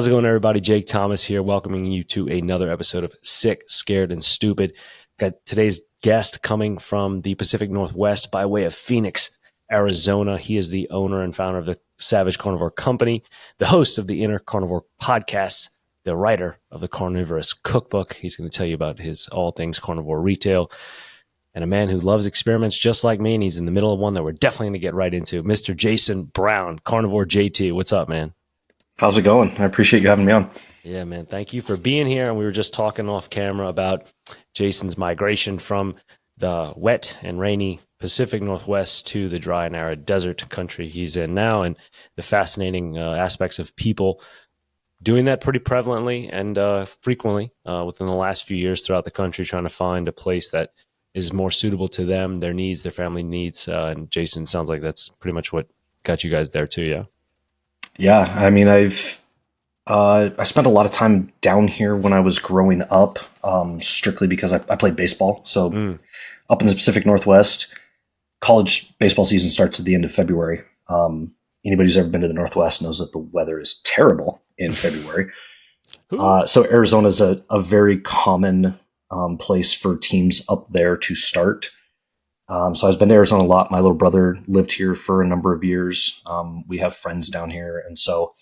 How's it going, everybody? Jake Thomas here, welcoming you to another episode of Sick, Scared, and Stupid. Got today's guest coming from the Pacific Northwest by way of Phoenix, Arizona. He is the owner and founder of the Savage Carnivore Company, the host of the Inner Carnivore Podcast, the writer of the Carnivorous Cookbook. He's going to tell you about his all things carnivore retail, and a man who loves experiments just like me, and he's in the middle of one that we're definitely going to get right into. Mr. Jason Brown, Carnivore JT. What's up, man? How's it going? I appreciate you having me on. Yeah, man. Thank you for being here. And we were just talking off camera about Jason's migration from the wet and rainy Pacific Northwest to the dry and arid desert country he's in now, and the fascinating aspects of people doing that pretty prevalently and frequently within the last few years throughout the country, trying to find a place that is more suitable to them, their needs, their family needs. And Jason, sounds like that's pretty much what got you guys there too, yeah? Yeah, I mean, I spent a lot of time down here when I was growing up, strictly because I played baseball. So up in the Pacific Northwest, college baseball season starts at the end of February. Anybody who's ever been to the Northwest knows that the weather is terrible in February. So Arizona is a very common place for teams up there to start. So I've been to Arizona a lot. My little brother lived here for a number of years. We have friends down here. And so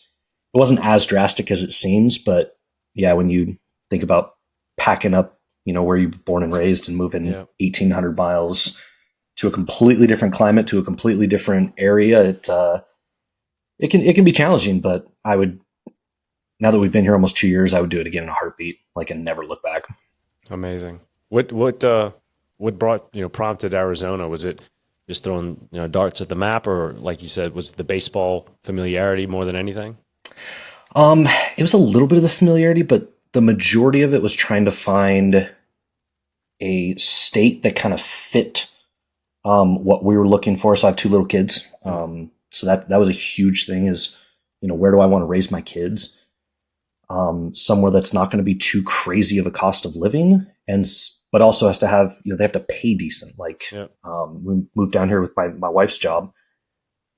it wasn't as drastic as it seems, but yeah, when you think about packing up, where you're born and raised and moving 1,800 miles to a completely different climate, to a completely different area, it can be challenging, but now that we've been here almost 2 years, I would do it again in a heartbeat, and never look back. Amazing. What prompted Arizona? Was it just throwing darts at the map, or like you said, was it the baseball familiarity more than anything? It was a little bit of the familiarity, but the majority of it was trying to find a state that kind of fit what we were looking for. So I have two little kids. So that was a huge thing is, where do I want to raise my kids? Somewhere that's not going to be too crazy of a cost of living, but also has to have, they have to pay decent. We moved down here with my wife's job.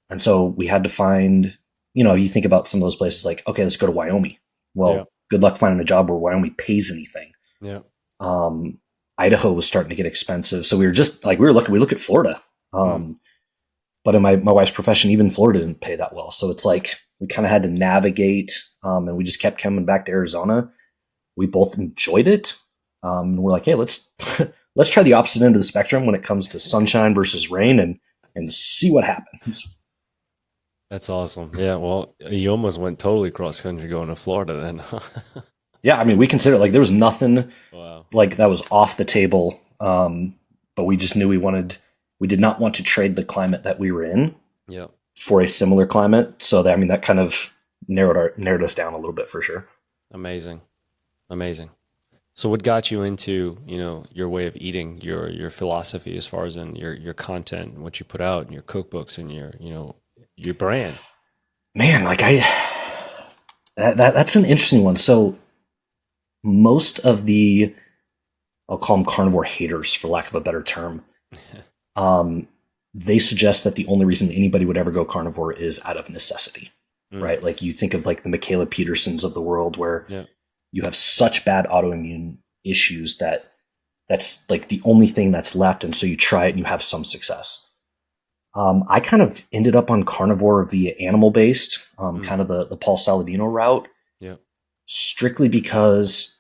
And so we had to find, you think about some of those places okay, let's go to Wyoming. Well, good luck finding a job where Wyoming pays anything. Yeah. Idaho was starting to get expensive. So we were just we look at Florida. But in my wife's profession, even Florida didn't pay that well. So it's we kind of had to navigate, and we just kept coming back to Arizona. We both enjoyed it. We're hey, let's try the opposite end of the spectrum when it comes to sunshine versus rain and see what happens. That's awesome. Yeah. Well, you almost went totally cross country going to Florida then. Yeah. I mean, we considered there was nothing that was off the table. But we just knew we did not want to trade the climate that we were in for a similar climate. So that kind of narrowed us down a little bit for sure. Amazing. So what got you into, your way of eating, your philosophy as far as in your content and what you put out and your cookbooks and your brand? Man, that's an interesting one. So most of I'll call them carnivore haters for lack of a better term. They suggest that the only reason anybody would ever go carnivore is out of necessity, right? You think of the Michaela Petersons of the world where you have such bad autoimmune issues that's the only thing that's left. And so you try it and you have some success. I kind of ended up on carnivore via animal-based, kind of the Paul Saladino route, strictly because,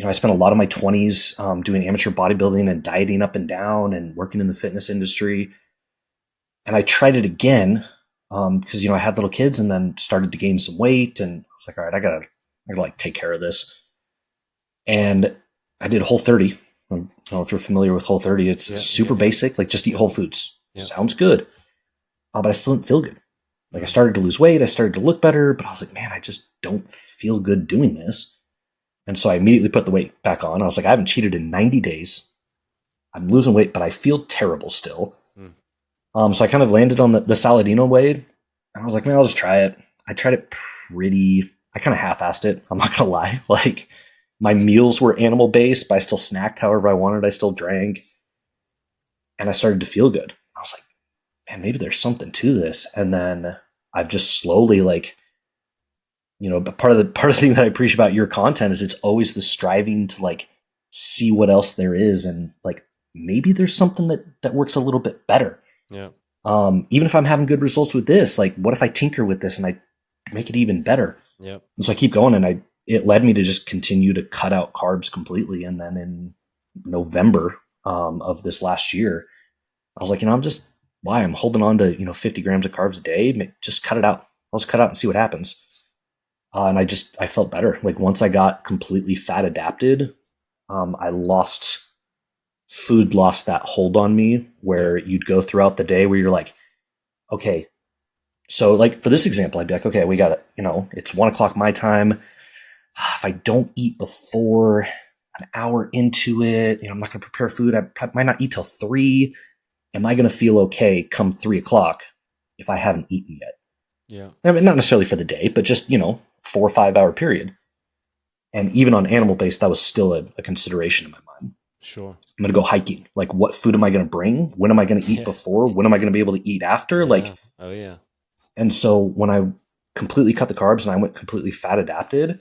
I spent a lot of my 20s doing amateur bodybuilding and dieting up and down and working in the fitness industry. And I tried it again because, I had little kids and then started to gain some weight. And I was all right, I gotta take care of this. And I did Whole30. I don't know if you're familiar with Whole30. It's super basic, just eat whole foods. Sounds good. But I still didn't feel good. I started to lose weight. I started to look better, but I was man, I just don't feel good doing this. And so I immediately put the weight back on. I was I haven't cheated in 90 days. I'm losing weight, but I feel terrible still. So I kind of landed on the Saladino way. And I was man, I'll just try it. I tried it I kind of half-assed it. I'm not going to lie. My meals were animal-based, but I still snacked however I wanted. I still drank. And I started to feel good. I was man, maybe there's something to this. And then I've just slowly but part of the thing that I appreciate about your content is it's always the striving to like see what else there is, and like maybe there's something that works a little bit better. Yeah. Even if I'm having good results with this, like what if I tinker with this and I make it even better? Yep. And so I keep going, and it led me to just continue to cut out carbs completely. And then in November of this last year, I was like, I'm holding on to 50 grams of carbs a day. Just cut it out. I'll just cut out and see what happens. And I felt better. Like once I got completely fat adapted, food lost that hold on me, where you'd go throughout the day where you're like, okay, so like for this example, I'd be like, okay, we got it. It's 1:00 my time. If I don't eat before an hour into it, I'm not going to prepare food. I might not eat till 3. Am I going to feel okay come 3:00 if I haven't eaten yet? Yeah. I mean, not necessarily for the day, but just, 4 or 5 hour period. And even on animal based, that was still a consideration in my mind. Sure. I'm going to go hiking. Like, what food am I going to bring? When am I going to eat before? When am I going to be able to eat after? Yeah. Like, oh yeah. And so when I completely cut the carbs and I went completely fat adapted,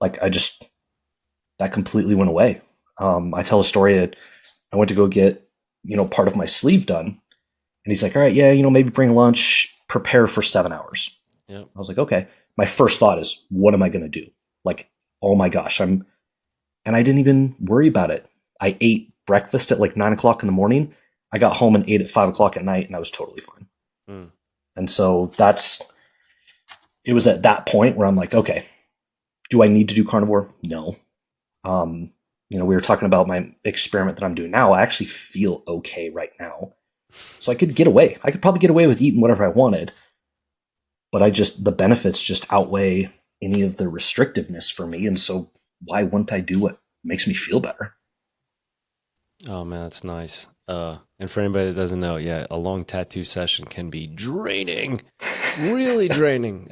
like that completely went away. I tell a story that I went to go get, part of my sleeve done, and he's like, all right, yeah, maybe bring lunch, prepare for 7 hours. Yep. I was like, okay. My first thought is, what am I going to do? Like, oh my gosh, and I didn't even worry about it. I ate breakfast at like 9:00 in the morning. I got home and ate at 5:00 at night, and I was totally fine. Mm. And so it was at that point where I'm like, okay, do I need to do carnivore? No. We were talking about my experiment that I'm doing now. I actually feel okay right now. So I could get away. I could probably get away with eating whatever I wanted, but the benefits just outweigh any of the restrictiveness for me. And so why wouldn't I do what makes me feel better? Oh man, that's nice. And for anybody that doesn't know, yeah, a long tattoo session can be draining, really draining.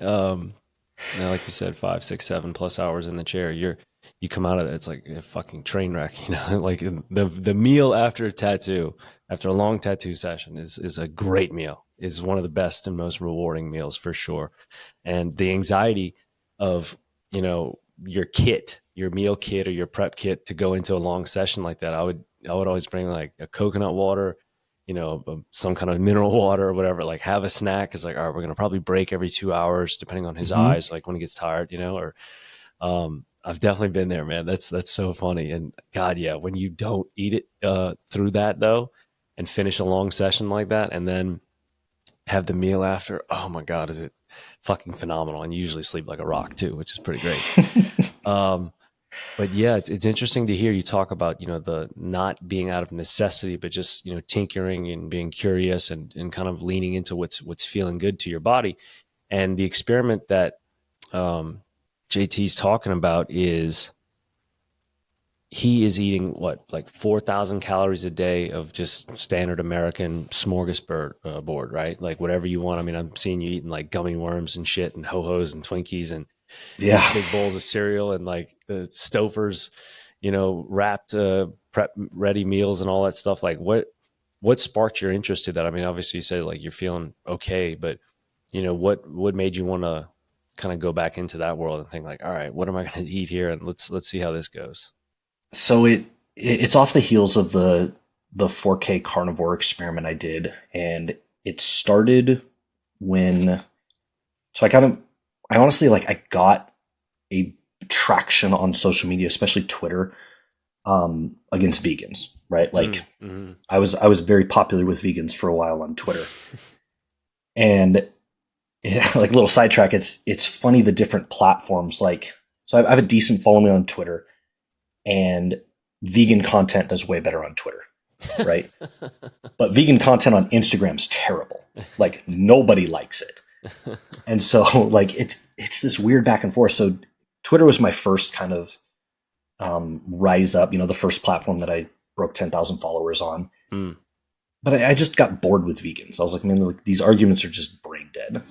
Now, like you said, 5, 6, 7+ hours in the chair. You come out of it, it's like a fucking train wreck. Like the meal after a tattoo, after a long tattoo session, is a great meal. Is one of the best and most rewarding meals for sure. And the anxiety of your kit, your meal kit or your prep kit to go into a long session like that, I would always bring like a coconut water, some kind of mineral water or whatever, like have a snack. It's like, all right, we're going to probably break every 2 hours, depending on his eyes, like when he gets tired, or, I've definitely been there, man. That's so funny. And God, yeah, when you don't eat it, through that though, and finish a long session like that, and then have the meal after, oh my God, is it fucking phenomenal. And you usually sleep like a rock too, which is pretty great. But yeah, it's interesting to hear you talk about, the not being out of necessity, but just, tinkering and being curious and kind of leaning into what's feeling good to your body. And the experiment that JT's talking about is he is eating like 4,000 calories a day of just standard American smorgasbord board, right? Like whatever you want. I mean, I'm seeing you eating like gummy worms and shit and ho-hos and Twinkies and big bowls of cereal and like the Stouffer's, wrapped prep ready meals and all that stuff. Like what sparked your interest in that? I mean, obviously you said like you're feeling okay, but what made you want to kind of go back into that world and think like, all right, what am I going to eat here? And let's see how this goes. So it's off the heels of the 4K carnivore experiment I did. And it started I honestly, like, I got a traction on social media, especially Twitter, against vegans, right? Like I was very popular with vegans for a while on Twitter. And like a little sidetrack, it's funny the different platforms. Like, so I have a decent following on Twitter, and vegan content does way better on Twitter, right? But vegan content on Instagram's terrible. Like nobody likes it. And so like it's this weird back and forth. So Twitter was my first kind of rise up, the first platform that I broke 10,000 followers on. But I just got bored with vegans. I was like, man, like, these arguments are just brain dead.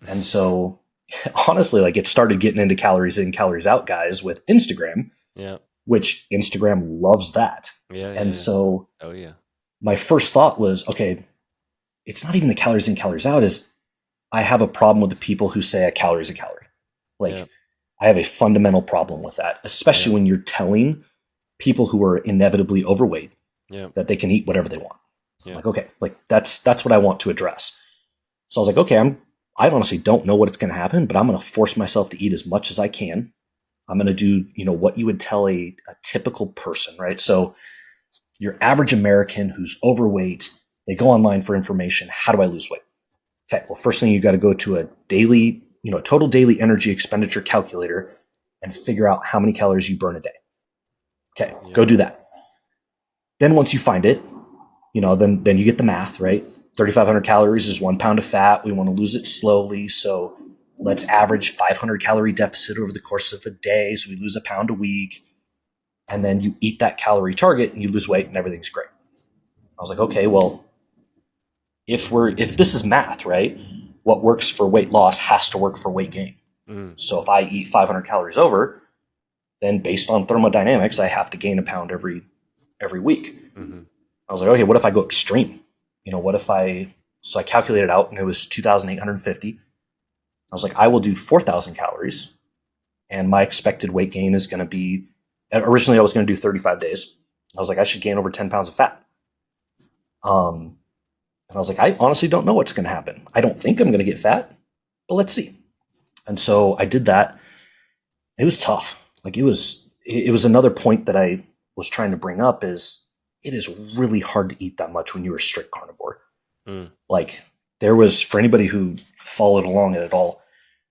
And so honestly, like it started getting into calories in, calories out guys with Instagram, which Instagram loves that. So my first thought was, okay, it's not even the calories in, calories out, is I have a problem with the people who say a calorie is a calorie. Like I have a fundamental problem with that, especially when you're telling people who are inevitably overweight that they can eat whatever they want. I'm like, okay, like that's what I want to address. So I was like, okay, I honestly don't know what it's going to happen, but I'm going to force myself to eat as much as I can. I'm going to do, what you would tell a typical person, right? So your average American who's overweight, they go online for information. How do I lose weight? Okay, well, first thing you got to go to a daily, total daily energy expenditure calculator and figure out how many calories you burn a day. Okay, go do that. Then once you find it, then you get the math, right? 3,500 calories is 1 pound of fat. We want to lose it slowly. So let's average 500 calorie deficit over the course of a day. So we lose a pound a week. And then you eat that calorie target and you lose weight and everything's great. I was like, okay, well, if this is math, right? What works for weight loss has to work for weight gain. So if I eat 500 calories over, then based on thermodynamics, I have to gain a pound every week. I was like, okay, what if I go extreme? So I calculated out and it was 2,850. I was like, I will do 4,000 calories and my expected weight gain is going to be, originally I was going to do 35 days. I was like, I should gain over 10 pounds of fat. And I was like, I honestly don't know what's going to happen. I don't think I'm going to get fat, but let's see. And so I did that. It was tough. Like it was another point that I was trying to bring up is it is really hard to eat that much when you're a strict carnivore. Like there was, for anybody who followed along at all,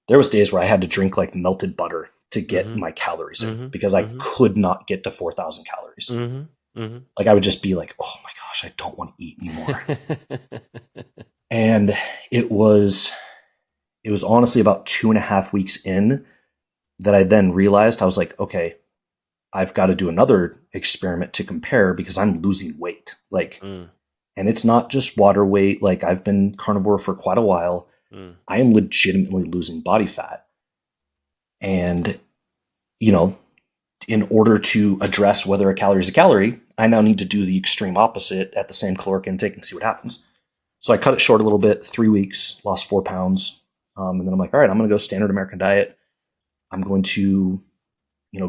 there was days where I had to drink like melted butter to get my calories in because I could not get to 4,000 calories. Like I would just be like, oh my gosh, I don't want to eat anymore. And it was honestly about 2.5 weeks in that I then realized I was like, okay, I've got to do another experiment to compare because I'm losing weight. Like, and it's not just water weight. Like I've been carnivore for quite a while. I am legitimately losing body fat. And, in order to address whether a calorie is a calorie, I now need to do the extreme opposite at the same caloric intake and see what happens. So I cut it short a little bit, 3 weeks, lost 4 pounds. And then I'm like, all right, I'm going to go standard American diet. I'm going to,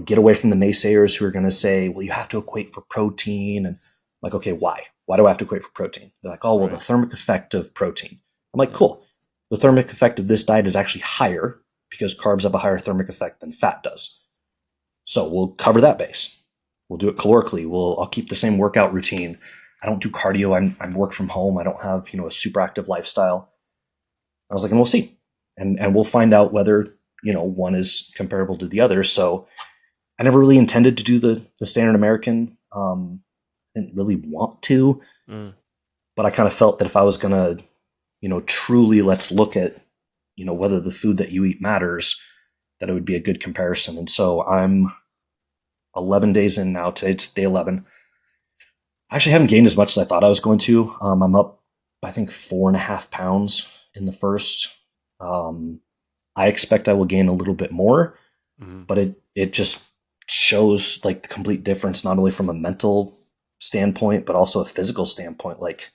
get away from the naysayers who are going to say, well, you have to equate for protein. And I'm like, okay, why? Why do I have to equate for protein? They're like, oh, well, the thermic effect of protein. I'm like, cool. The thermic effect of this diet is actually higher because carbs have a higher thermic effect than fat does. So we'll cover that base. We'll do it calorically. I'll keep the same workout routine. I don't do cardio. I'm work from home. I don't have, a super active lifestyle. I was like, and we'll see. And we'll find out whether, one is comparable to the other. So I never really intended to do the standard American. I didn't really want to, but I kind of felt that if I was going to, truly let's look at, whether the food that you eat matters, that it would be a good comparison. And so I'm 11 days in now. Today's day 11. I actually haven't gained as much as I thought I was going to. I'm up, I think, 4.5 pounds in the first. I expect I will gain a little bit more, but it just shows like the complete difference, not only from a mental standpoint, but also a physical standpoint. Like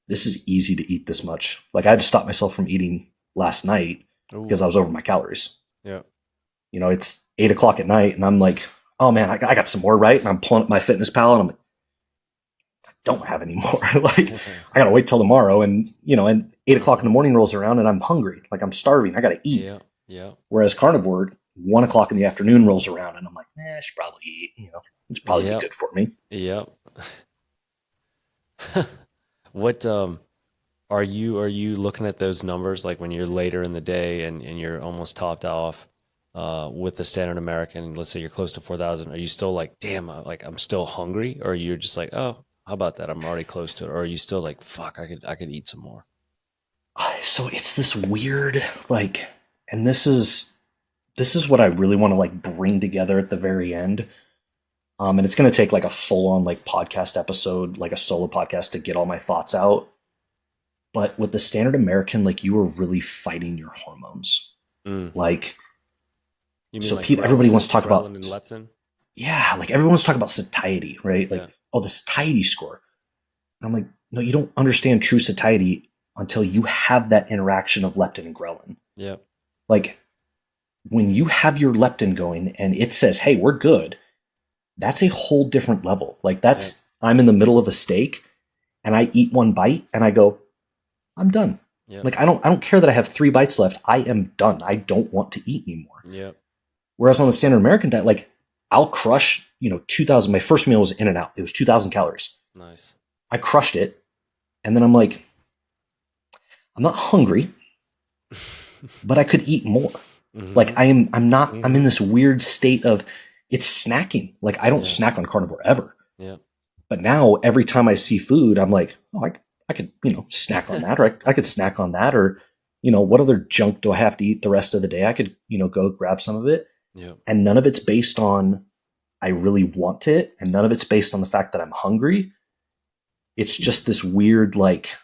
this is easy to eat this much. Like I had to stop myself from eating last night because I was over my calories. Yeah. It's 8 o'clock at night and I'm like, oh man, I got some more, right? And I'm pulling up my Fitness Pal and I'm like, I don't have any more. Like I gotta wait till tomorrow. And, and 8 o'clock in the morning rolls around and I'm hungry. Like I'm starving. I gotta eat. Yeah. Whereas carnivore, 1 o'clock in the afternoon rolls around and I'm like, I should probably eat, it's probably be good for me. Yep. What, are you looking at those numbers like when you're later in the day and you're almost topped off with the standard American, let's say you're close to 4,000, are you still like, damn, I'm still hungry? Or you're just like, oh, how about that? I'm already close to it. Or are you still like, fuck, I could eat some more? So it's this weird, like, and this is what I really want to like bring together at the very end. And it's going to take like a full on like podcast episode, like a solo podcast to get all my thoughts out. But with the standard American, like you are really fighting your hormones. Like, you mean so like everybody wants to talk about and leptin? Yeah, like everyone wants to talk about satiety, right? Like, oh, the satiety score. And I'm like, no, you don't understand true satiety until you have that interaction of leptin and ghrelin. Yeah. Like when you have your leptin going and it says, hey, we're good, that's a whole different level. Like that's, I'm in the middle of a steak and I eat one bite and I go, I'm done. Yep. Like I don't care that I have 3 bites left. I am done. I don't want to eat anymore. Yep. Whereas on the standard American diet, like I'll crush, 2,000. My first meal was In-N-Out. It was 2,000 calories. Nice. I crushed it. And then I'm like, I'm not hungry, but I could eat more. Mm-hmm. Like I'm in this weird state of it's snacking. Like I don't snack on carnivore ever. Yeah. But now every time I see food, I'm like, oh, I could, snack on that, or I could snack on that, or, what other junk do I have to eat the rest of the day? I could, go grab some of it. Yeah. And none of it's based on I really want it. And none of it's based on the fact that I'm hungry. It's just this weird, like,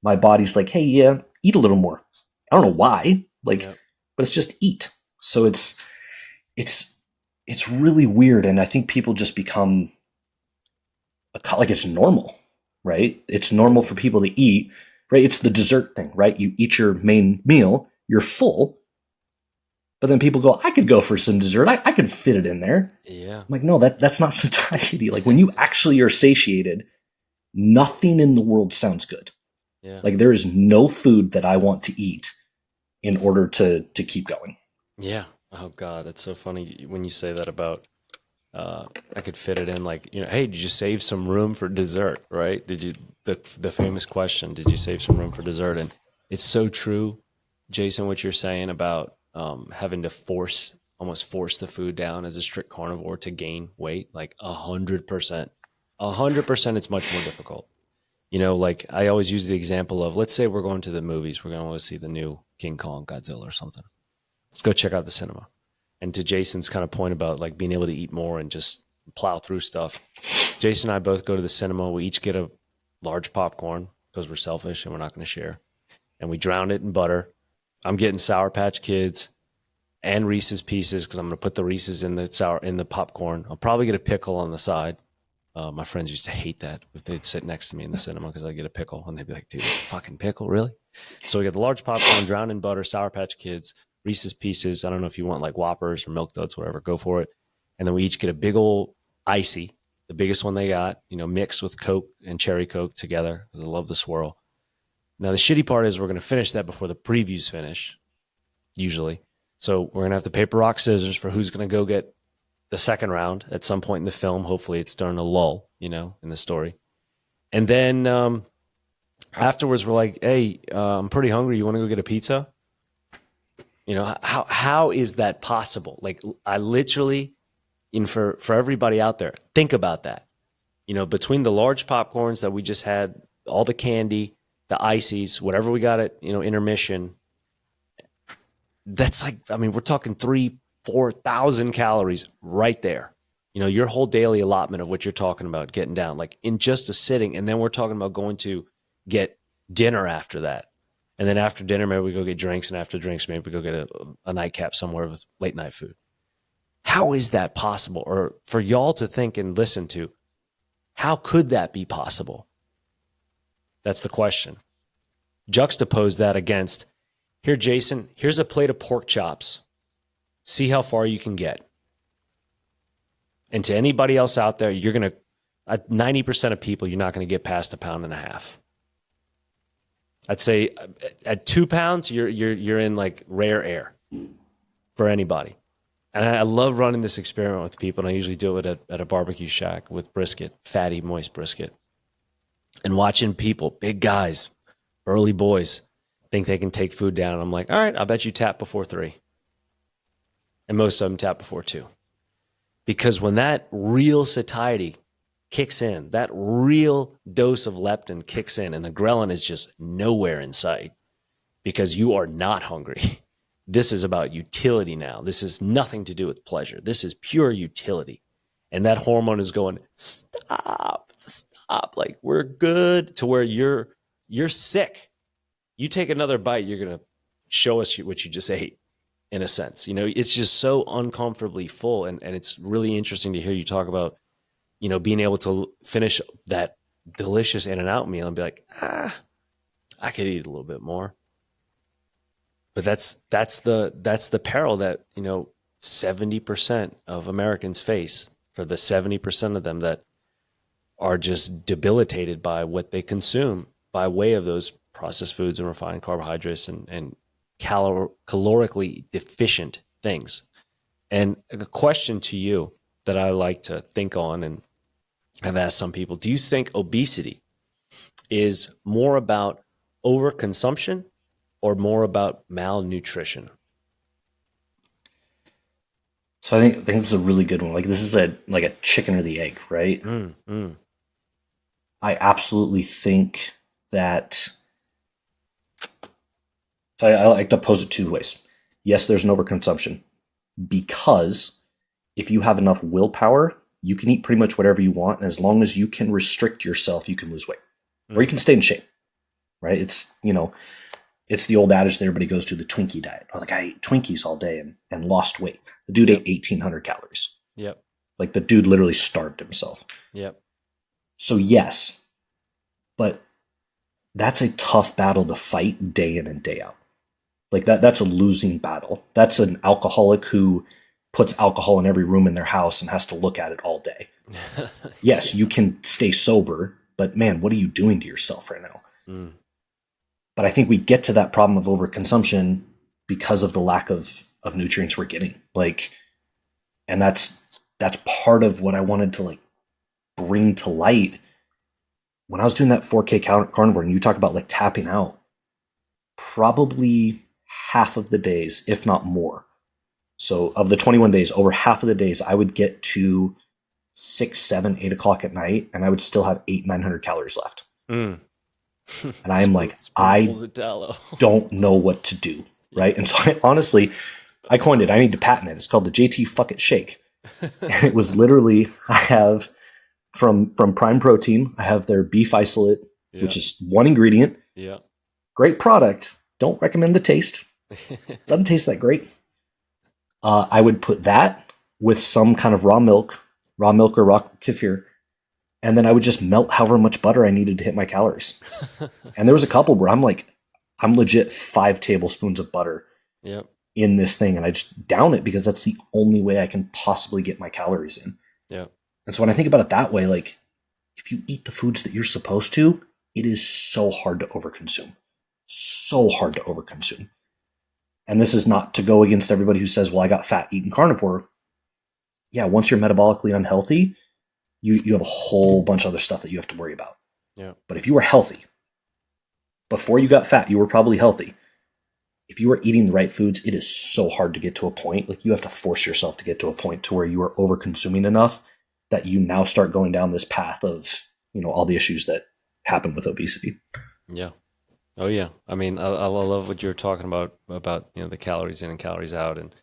my body's like, hey, yeah, eat a little more. I don't know why, but it's just eat. So it's really weird. And I think people just become like it's normal, right? It's normal for people to eat, right? It's the dessert thing, right? You eat your main meal, you're full, but then people go, I could go for some dessert. I could fit it in there. Yeah. I'm like, no, that's not satiety. Like when you actually are satiated, nothing in the world sounds good. Yeah. Like there is no food that I want to eat in order to keep going. Yeah. Oh God, that's so funny when you say that about I could fit it in, like, hey, did you save some room for dessert, right? Did you, the famous question, did you save some room for dessert? And it's so true, Jason, what you're saying about having to almost force the food down as a strict carnivore to gain weight, like 100%. 100% it's much more difficult. Like I always use the example of, let's say we're going to the movies, we're going to see the new King Kong, Godzilla or something. Let's go check out the cinema. And to Jason's kind of point about like being able to eat more and just plow through stuff. Jason and I both go to the cinema. We each get a large popcorn because we're selfish and we're not going to share. And we drown it in butter. I'm getting Sour Patch Kids and Reese's Pieces because I'm going to put the Reese's in the popcorn. I'll probably get a pickle on the side. My friends used to hate that if they'd sit next to me in the cinema because I'd get a pickle. And they'd be like, dude, fucking pickle, really? So we got the large popcorn, drowned in butter, Sour Patch Kids, Reese's Pieces. I don't know if you want like Whoppers or Milk Duds, whatever, go for it. And then we each get a big old icy, the biggest one they got, mixed with Coke and Cherry Coke together because I love the swirl. Now, the shitty part is we're going to finish that before the previews finish, usually. So we're going to have to paper, rock, scissors for who's going to go get the second round at some point in the film. Hopefully it's during a lull, in the story. And then afterwards, we're like, hey, I'm pretty hungry. You want to go get a pizza? How is that possible? Like I literally, for everybody out there, think about that. Between the large popcorns that we just had, all the candy, the ices, whatever we got at, intermission, that's like, we're talking 3,000-4,000 calories right there. Your whole daily allotment of what you're talking about getting down, like in just a sitting. And then we're talking about going to get dinner after that. And then after dinner, maybe we go get drinks. And after drinks, maybe we go get a nightcap somewhere with late night food. How is that possible? Or for y'all to think and listen to, how could that be possible? That's the question. Juxtapose that against, here, Jason, here's a plate of pork chops. See how far you can get. And to anybody else out there, you're going to, 90% of people, you're not going to get past 1.5 pounds. I'd say at 2 pounds, you're in like rare air for anybody. And I love running this experiment with people. And I usually do it at a barbecue shack with brisket, fatty, moist brisket. And watching people, big guys, burly boys, think they can take food down. I'm like, all right, I'll bet you tap before 3. And most of them tap before 2. Because when that real satiety kicks in, that real dose of leptin kicks in, and the ghrelin is just nowhere in sight because you are not hungry. This is about utility now. This has nothing to do with pleasure. This is pure utility. And that hormone is going, stop. Like, we're good, to where you're sick. You take another bite, you're going to show us what you just ate, in a sense. It's just so uncomfortably full. And it's really interesting to hear you talk about, being able to finish that delicious In-N-Out meal and be like, I could eat a little bit more. But that's the peril that, 70% of Americans face, for the 70% of them that are just debilitated by what they consume by way of those processed foods and refined carbohydrates and calorically deficient things. And a question to you that I like to think on, and I've asked some people, do you think obesity is more about overconsumption or more about malnutrition? So I think this is a really good one. Like, this is a chicken or the egg, right? I absolutely think that. So I like to pose it two ways. Yes, there's an overconsumption, because if you have enough willpower, you can eat pretty much whatever you want, and as long as you can restrict yourself, you can lose weight, or you can stay in shape, right? It's it's the old adage that everybody goes to, the Twinkie diet. Or like, I ate Twinkies all day and lost weight. The dude ate 1,800 calories. Yep. Like, the dude literally starved himself. Yep. So yes, but that's a tough battle to fight day in and day out. Like, that's a losing battle. That's an alcoholic who puts alcohol in every room in their house and has to look at it all day. Yes, you can stay sober, but man, what are you doing to yourself right now? But I think we get to that problem of overconsumption because of the lack of nutrients we're getting. Like, and that's part of what I wanted to like bring to light when I was doing that 4K carnivore, and you talk about like tapping out. Probably half of the days, if not more. So of the 21 days, over half of the days, I would get to 6, 7, 8 o'clock at night, and I would still have 900 calories left. And I'm like, I don't know what to do, right? And so I coined it. I need to patent it. It's called the JT Fuck It Shake. And it was literally, I have from Prime Protein, I have their beef isolate, which is one ingredient. Yeah. Great product. Don't recommend the taste. Doesn't taste that great. I would put that with some kind of raw milk or raw kefir, and then I would just melt however much butter I needed to hit my calories. And there was a couple where I'm legit 5 tablespoons of butter in this thing, and I just down it because that's the only way I can possibly get my calories in. Yeah. And so when I think about it that way, like, if you eat the foods that you're supposed to, it is so hard to overconsume. So hard to overconsume. And this is not to go against everybody who says, well, I got fat eating carnivore. Yeah, once you're metabolically unhealthy, you have a whole bunch of other stuff that you have to worry about. Yeah. But if you were healthy, before you got fat, you were probably healthy. If you were eating the right foods, it is so hard to get to a point. Like, you have to force yourself to get to a point to where you are over-consuming enough that you now start going down this path of, all the issues that happen with obesity. Yeah. Oh yeah. I mean, I love what you're talking about, the calories in and calories out, and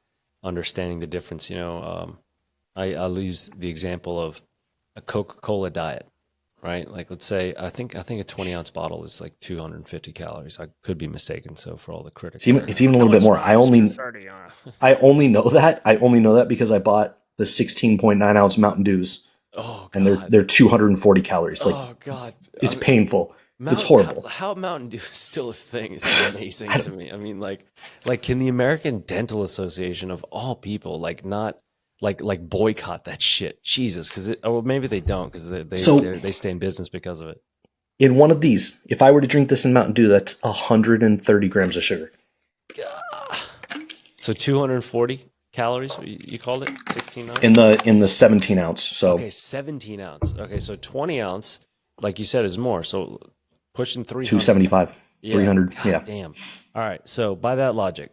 understanding the difference. I'll use the example of a Coca-Cola diet, right? Like, let's say, I think a 20-ounce bottle is like 250 calories. I could be mistaken. So for all the critics, it's even a little bit more. I only know that. I only know that because I bought the 16.9 ounce Mountain Dews. Oh, God. And they're 240 calories. Like, oh God, it's painful. It's horrible. How Mountain Dew is still a thing is amazing to me. I mean, like, can the American Dental Association of all people, not boycott that shit? Jesus, or maybe they don't, because they stay in business because of it. In one of these, if I were to drink this in Mountain Dew, that's 130 grams of sugar. So 240 calories, you called it 16 in the 17 ounce. So okay, 17 ounce. Okay, so 20 ounce, like you said, is more. So pushing 300. 275, 300. God, yeah. Damn. All right. So by that logic,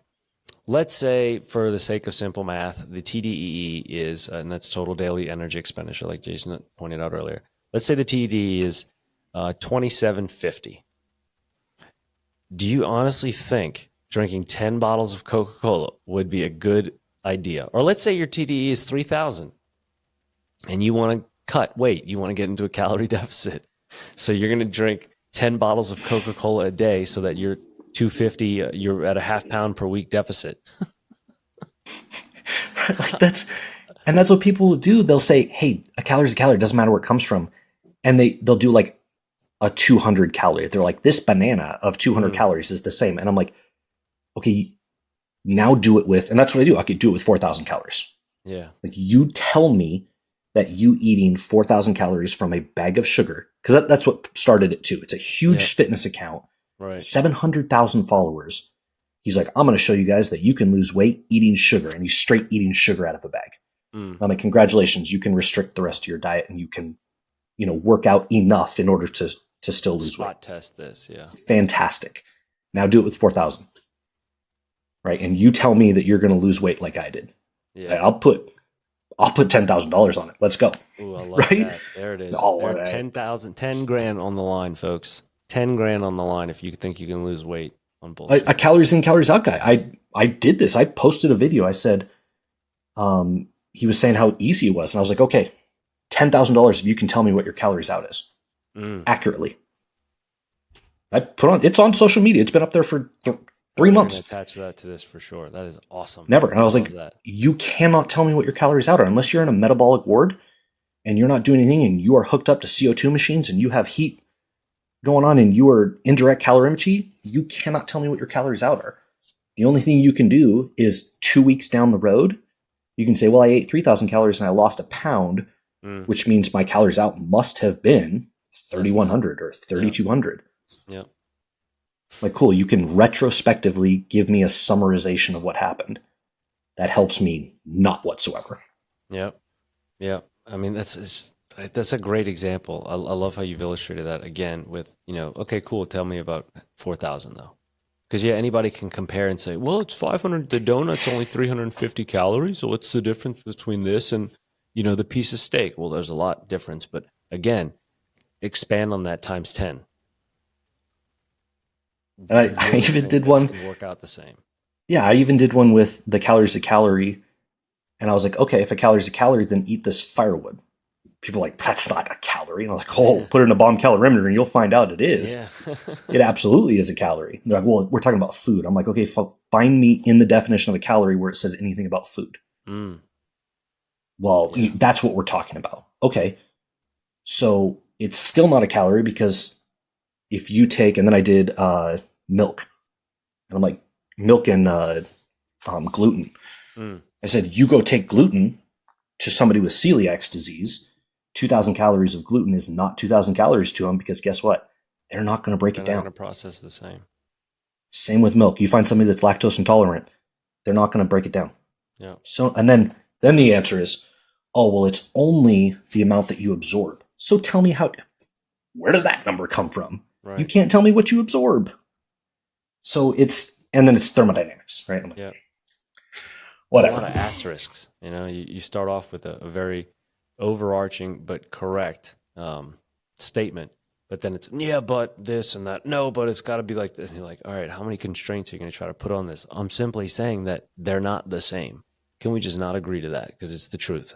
let's say, for the sake of simple math, the TDEE is, and that's total daily energy expenditure, like Jason pointed out earlier. Let's say the TDEE is 2750. Do you honestly think drinking 10 bottles of Coca-Cola would be a good idea? Or let's say your TDE is 3,000 and you want to cut weight. You want to get into a calorie deficit. So you're going to drink 10 bottles of Coca-Cola a day so that you're 250, you're at a half pound per week deficit. That's what people will do. They'll say, hey, a calorie is a calorie. It doesn't matter where it comes from. And they'll do like a 200 calorie. They're like, this banana of 200 calories is the same. And I'm like, okay, Now do it with, and that's what I do. I could do it with 4,000 calories. Yeah. Like you tell me that you eating 4,000 calories from a bag of sugar, because that's what started it too. It's a huge fitness account, right? 700,000 followers. He's like, I'm going to show you guys that you can lose weight eating sugar, and he's straight eating sugar out of a bag. I'm like, congratulations, you can restrict the rest of your diet, and you can, work out enough in order to still lose weight. Spot test this, yeah. Fantastic. Now do it with 4,000. Right, and you tell me that you're going to lose weight like I did. Yeah, I'll put $10,000 on it. Let's go. Ooh, I love that. There it is. There, 10 grand on the line, folks. 10 grand on the line if you think you can lose weight on bullshit. A calories in, calories out guy. I did this. I posted a video. I said, he was saying how easy it was, and I was like, okay, $10,000 if you can tell me what your calories out is accurately. I put on. It's on social media. It's been up there for 3 months. Attach that to this for sure. That is awesome. Never. And I was like, you cannot tell me what your calories out are unless you're in a metabolic ward and you're not doing anything and you are hooked up to CO2 machines and you have heat going on and you are indirect calorimetry. You cannot tell me what your calories out are. The only thing you can do is 2 weeks down the road, you can say, well, I ate 3,000 calories and I lost a pound, which means my calories out must have been 3,100 or 3,200. Yep. Like, cool, you can retrospectively give me a summarization of what happened. That helps me not whatsoever. Yep. Yeah. I mean, that's a great example. I love how you've illustrated that again with, okay, cool. Tell me about 4,000 though. Because anybody can compare and say, well, it's 500. The donut's only 350 calories. So what's the difference between this and, the piece of steak? Well, there's a lot difference. But again, expand on that times 10. And I even did one. Can work out the same. Yeah, I even did one with the calories a calorie. And I was like, okay, if a calorie is a calorie, then eat this firewood. People are like, that's not a calorie. And I was like, put it in a bomb calorimeter and you'll find out it is. Yeah. It absolutely is a calorie. They're like, well, we're talking about food. I'm like, okay, find me in the definition of a calorie where it says anything about food. Well, that's what we're talking about. Okay. So it's still not a calorie because if you take, and then I did milk. And I'm like, milk and gluten. I said, you go take gluten to somebody with celiac disease. 2,000 calories of gluten is not 2,000 calories to them because guess what? They're not going to break it down. They're not going to process the same. Same with milk. You find somebody that's lactose intolerant, they're not going to break it down. Yeah. So, and then the answer is, oh, well, it's only the amount that you absorb. So tell me where does that number come from? Right. You can't tell me what you absorb. So and then it's thermodynamics, right? I'm like, yeah. Whatever. It's a lot of asterisks. You start off with a very overarching but correct statement, but then it's, but this and that. No, but it's got to be like this. And you're like, all right, how many constraints are you going to try to put on this? I'm simply saying that they're not the same. Can we just not agree to that? Because it's the truth.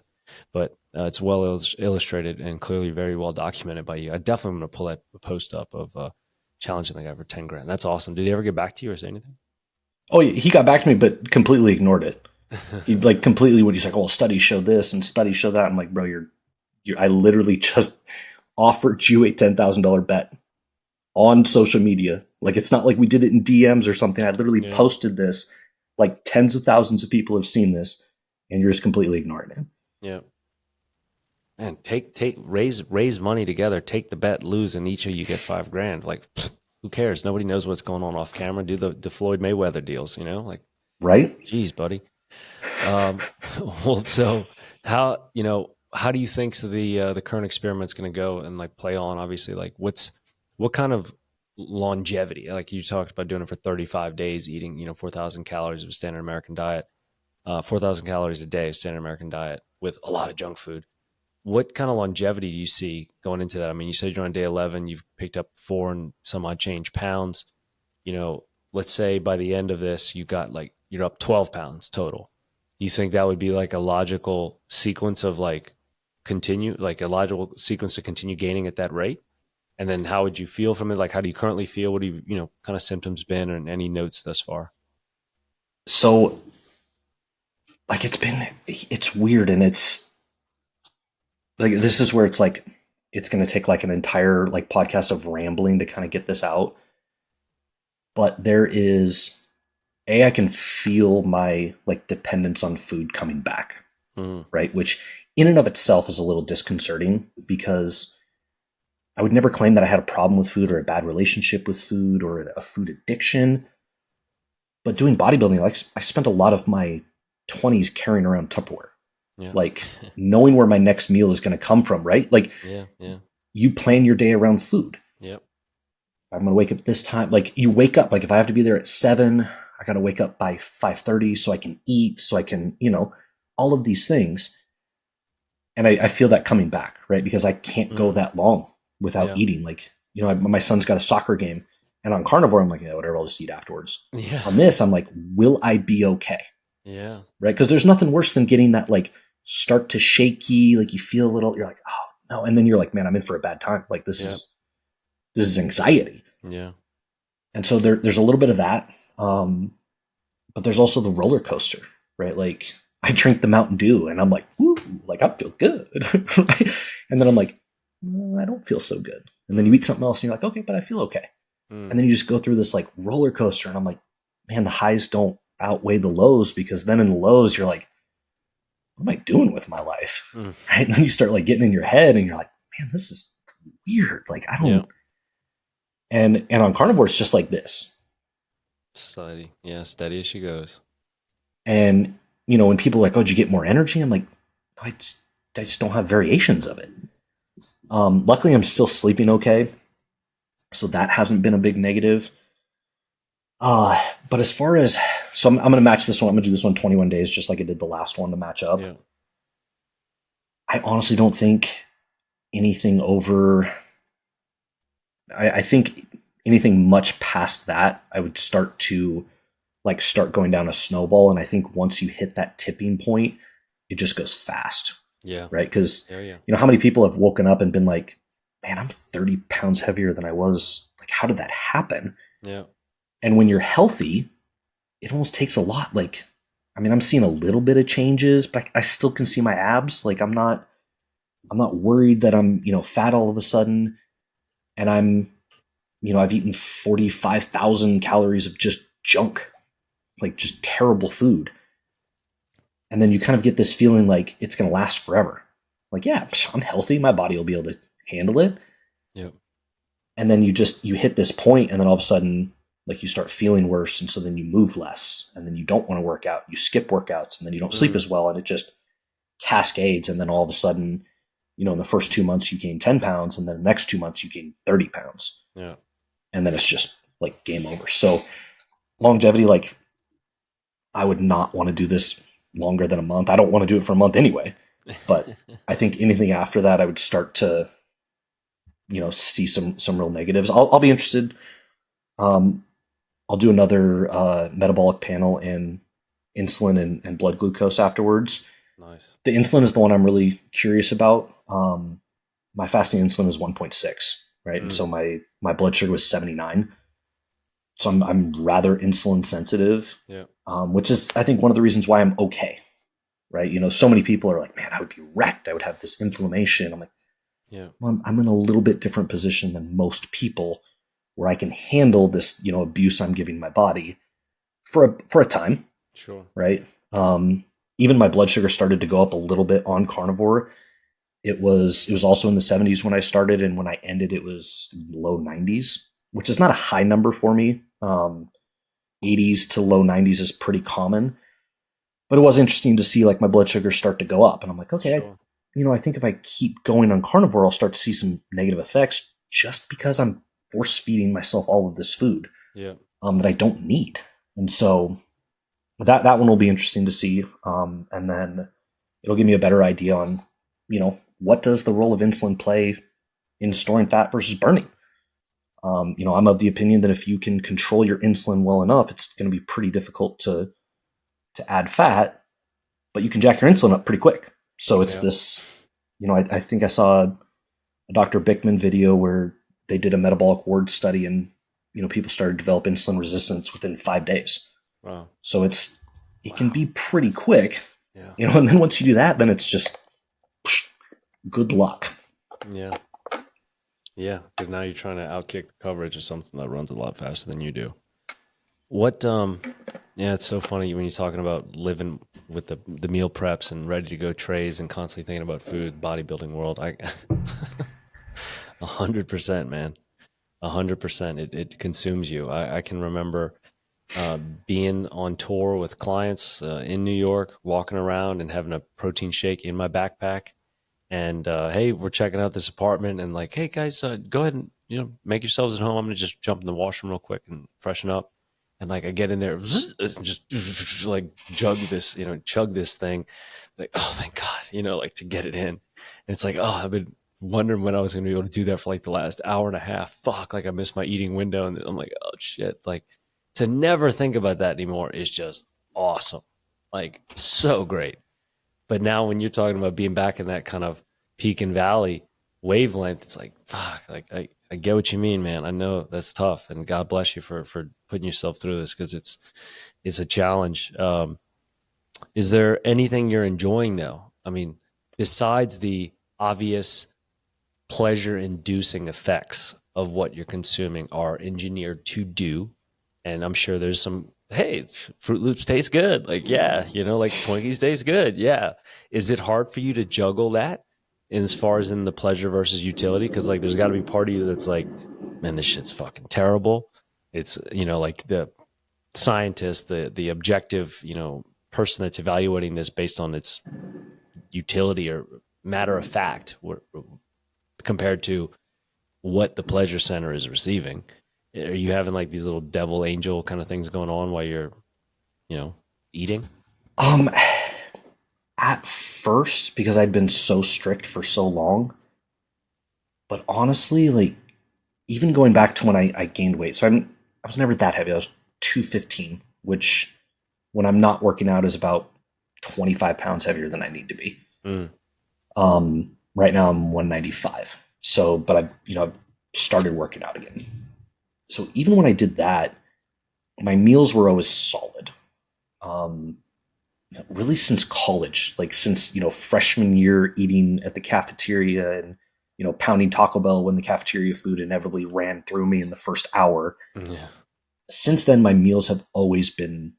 But it's well illustrated and clearly very well documented by you. I definitely want to pull that post up of challenging the guy for 10 grand. That's awesome. Did he ever get back to you or say anything? Oh, he got back to me, but completely ignored it. He completely, when he's like, oh, studies show this and studies show that. I'm like, bro, I literally just offered you a $10,000 bet on social media. Like, it's not like we did it in DMs or something. I literally posted this. Like, tens of thousands of people have seen this, and you're just completely ignoring it. Yeah. Man, raise money together, take the bet, lose, and each of you get $5 grand. Like, who cares? Nobody knows what's going on off camera. Do the Floyd Mayweather deals, like, right? Geez, buddy. Well, so how do you think the current experiment's going to go and like play on? Obviously, like what kind of longevity? Like you talked about doing it for 35 days, eating 4,000 calories of standard American diet, 4,000 calories a day of standard American diet with a lot of junk food. What kind of longevity do you see going into that? I mean, you said you're on day 11, you've picked up 4 and some odd change pounds. Let's say by the end of this, you're up 12 pounds total. You think that would be like a logical sequence of a logical sequence to continue gaining at that rate? And then how would you feel from it? Like, how do you currently feel? What do you, kind of symptoms been, and any notes thus far? So like, it's weird. And it's like, this is where it's like, it's going to take like an entire like podcast of rambling to kind of get this out. But there is I can feel my like dependence on food coming back, right? Which in and of itself is a little disconcerting because I would never claim that I had a problem with food or a bad relationship with food or a food addiction. But doing bodybuilding, like I spent a lot of my 20s carrying around Tupperware, like knowing where my next meal is going to come from, right? Like you plan your day around food. Yep. I'm going to wake up at this time. Like you wake up, like if I have to be there at 7, I got to wake up by 5:30 so I can eat, so I can, all of these things. And I feel that coming back, right? Because I can't go that long without eating. Like, my son's got a soccer game, and on carnivore, I'm like, yeah, whatever, I'll just eat afterwards. Yeah. On this, I'm like, will I be okay? Yeah. Right? Because there's nothing worse than getting that like start to shaky, like you feel a little, you're like, oh no. And then you're like, man, I'm in for a bad time. Like this is anxiety. Yeah. And so there's a little bit of that. But there's also the roller coaster, right? Like I drink the Mountain Dew and I'm like, woo, like I feel good. And then I'm like, I don't feel so good. And then you eat something else and you're like, okay, but I feel okay. And then you just go through this like roller coaster and I'm like, man, the highs don't outweigh the lows, because then in the lows you're like, what am I doing with my life? Right? And then you start like getting in your head and you're like, man, this is weird. Like I don't. And on carnivore, it's just like this. Steady. Yeah, steady as she goes. And, when people are like, oh, did you get more energy? I'm like, I just don't have variations of it. Luckily, I'm still sleeping okay. So that hasn't been a big negative. But as far as, so I'm going to match this one. I'm going to do this one 21 days, just like I did the last one to match up. Yeah. I honestly don't think anything over, I think anything much past that, I would start going down a snowball. And I think once you hit that tipping point, it just goes fast. Yeah. Right. Because, how many people have woken up and been like, man, I'm 30 pounds heavier than I was. Like, how did that happen? Yeah. And when you're healthy, it almost takes a lot. Like, I mean, I'm seeing a little bit of changes, but I still can see my abs. Like, I'm not worried that I'm, fat all of a sudden. And I'm, I've eaten 45,000 calories of just junk, like just terrible food. And then you kind of get this feeling like it's going to last forever. Like, yeah, I'm healthy. My body will be able to handle it. Yep. And then you hit this point, and then all of a sudden, like you start feeling worse. And so then you move less, and then you don't want to work out. You skip workouts, and then you don't sleep as well. And it just cascades. And then all of a sudden, in the first 2 months you gain 10 pounds, and then the next 2 months you gain 30 pounds. Yeah. And then it's just like game over. So longevity, like I would not want to do this longer than a month. I don't want to do it for a month anyway, but I think anything after that, I would start to, see some real negatives. I'll be interested. I'll do another metabolic panel in insulin and blood glucose afterwards. Nice. The insulin is the one I'm really curious about. My fasting insulin is 1.6, right? And so my blood sugar was 79. So I'm rather insulin sensitive, which is, I think, one of the reasons why I'm okay, right? So many people are like, man, I would be wrecked. I would have this inflammation. I'm like, well, I'm in a little bit different position than most people, where I can handle this, abuse I'm giving my body for a time. Sure. Right. Even my blood sugar started to go up a little bit on carnivore. It was also in the 70s when I started, and when I ended, it was low 90s, which is not a high number for me. 80s to low 90s is pretty common, but it was interesting to see like my blood sugar start to go up, and I'm like, okay, sure. I think if I keep going on carnivore, I'll start to see some negative effects just because I'm force feeding myself all of this food that I don't need. And so that one will be interesting to see. And then it'll give me a better idea on, what does the role of insulin play in storing fat versus burning? I'm of the opinion that if you can control your insulin well enough, it's going to be pretty difficult to add fat, but you can jack your insulin up pretty quick. So it's this, I think I saw a Dr. Bickman video where they did a metabolic ward study, and, people started to develop insulin resistance within 5 days. Wow. So it can be pretty quick, and then once you do that, then it's just good luck. Yeah. Yeah. Because now you're trying to outkick the coverage of something that runs a lot faster than you do. What Yeah, it's so funny when you're talking about living with the meal preps and ready to go trays and constantly thinking about food, bodybuilding world. I 100%, man. 100%. It consumes you. I can remember being on tour with clients in New York, walking around and having a protein shake in my backpack. And hey, we're checking out this apartment, and like, hey guys, go ahead and make yourselves at home. I'm gonna just jump in the washroom real quick and freshen up. And like I get in there, and just like chug this thing, like oh thank God, like to get it in. And it's like oh I've been wondering when I was gonna be able to do that for like the last hour and a half. Fuck, like I missed my eating window, and I'm like oh shit, like to never think about that anymore is just awesome, like so great. But now when you're talking about being back in that kind of peak and valley wavelength, it's like, fuck, like I get what you mean, man. I know that's tough, and God bless you for putting yourself through this because it's a challenge. Is there anything you're enjoying though? I mean, besides the obvious pleasure inducing effects of what you're consuming are engineered to do. And I'm sure there's some, hey, Fruit Loops taste good. Like, yeah, like Twinkies taste good. Yeah. Is it hard for you to juggle that as far as in the pleasure versus utility? Because like there's got to be part of you that's like, man, this shit's fucking terrible. It's, like the scientist, the objective, person that's evaluating this based on its utility or matter of fact compared to what the pleasure center is receiving. Are you having like these little devil angel kind of things going on while you're, eating? Um, at first, because I'd been so strict for so long, but honestly, like even going back to when I gained weight, so I was never that heavy. I was 215, which when I'm not working out is about 25 pounds heavier than I need to be. Mm. Right now I'm 195. So, but I've started working out again. So even when I did that, my meals were always solid. Really since college, like since, freshman year eating at the cafeteria and, pounding Taco Bell when the cafeteria food inevitably ran through me in the first hour. Yeah. Since then, my meals have always been,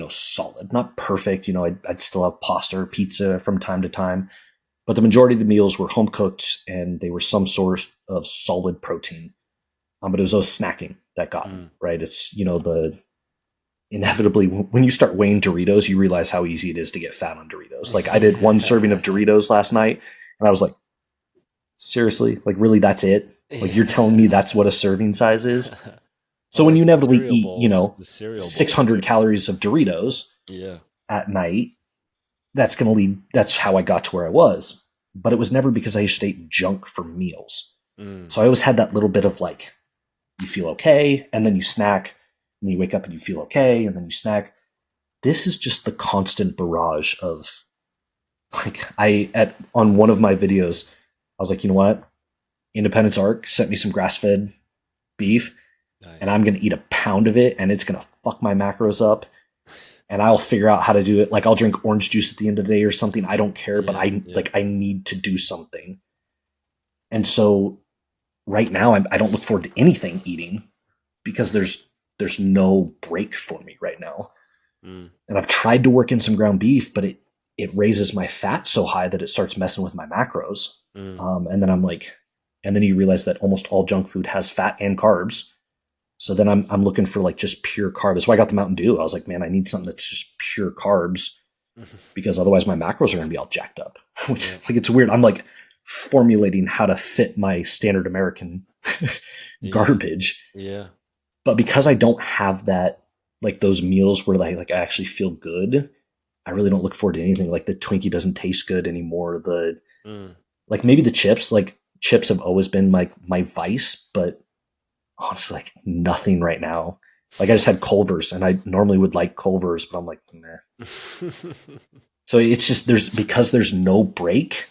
solid, not perfect. I'd still have pasta or pizza from time to time, but the majority of the meals were home cooked and they were some sort of solid protein. But it was always snacking that got me, right? It's, inevitably when you start weighing Doritos, you realize how easy it is to get fat on Doritos. Like I did one serving of Doritos last night and I was like, seriously, like really that's it? Like you're telling me that's what a serving size is? So when you inevitably eat, 600 calories of Doritos at night, that's how I got to where I was. But it was never because I used to eat junk for meals. So I always had that little bit of like, you feel okay, and then you snack, and then you wake up and you feel okay, and then you snack. This is just the constant barrage of like on one of my videos, I was like, you know what? Independence Arc sent me some grass-fed beef, nice. And I'm going to eat a pound of it, and it's going to fuck my macros up, and I'll figure out how to do it. Like I'll drink orange juice at the end of the day or something. I don't care, but I need to do something. And so right now, I don't look forward to anything eating because there's no break for me right now. And I've tried to work in some ground beef, but it raises my fat so high that it starts messing with my macros. And then I'm like, and then you realize that almost all junk food has fat and carbs. So then I'm looking for like just pure carbs. That's why I got the Mountain Dew. I was like, man, I need something that's just pure carbs because otherwise my macros are going to be all jacked up. Which like it's weird. I'm like formulating how to fit my standard American garbage. Yeah. But because I don't have that, like those meals where I actually feel good, I really don't look forward to anything. Like the Twinkie doesn't taste good anymore. Like maybe the chips, like chips have always been my vice, but honestly, like nothing right now. Like I just had Culver's and I normally would like Culver's, but I'm like, nah. So it's just, because there's no break,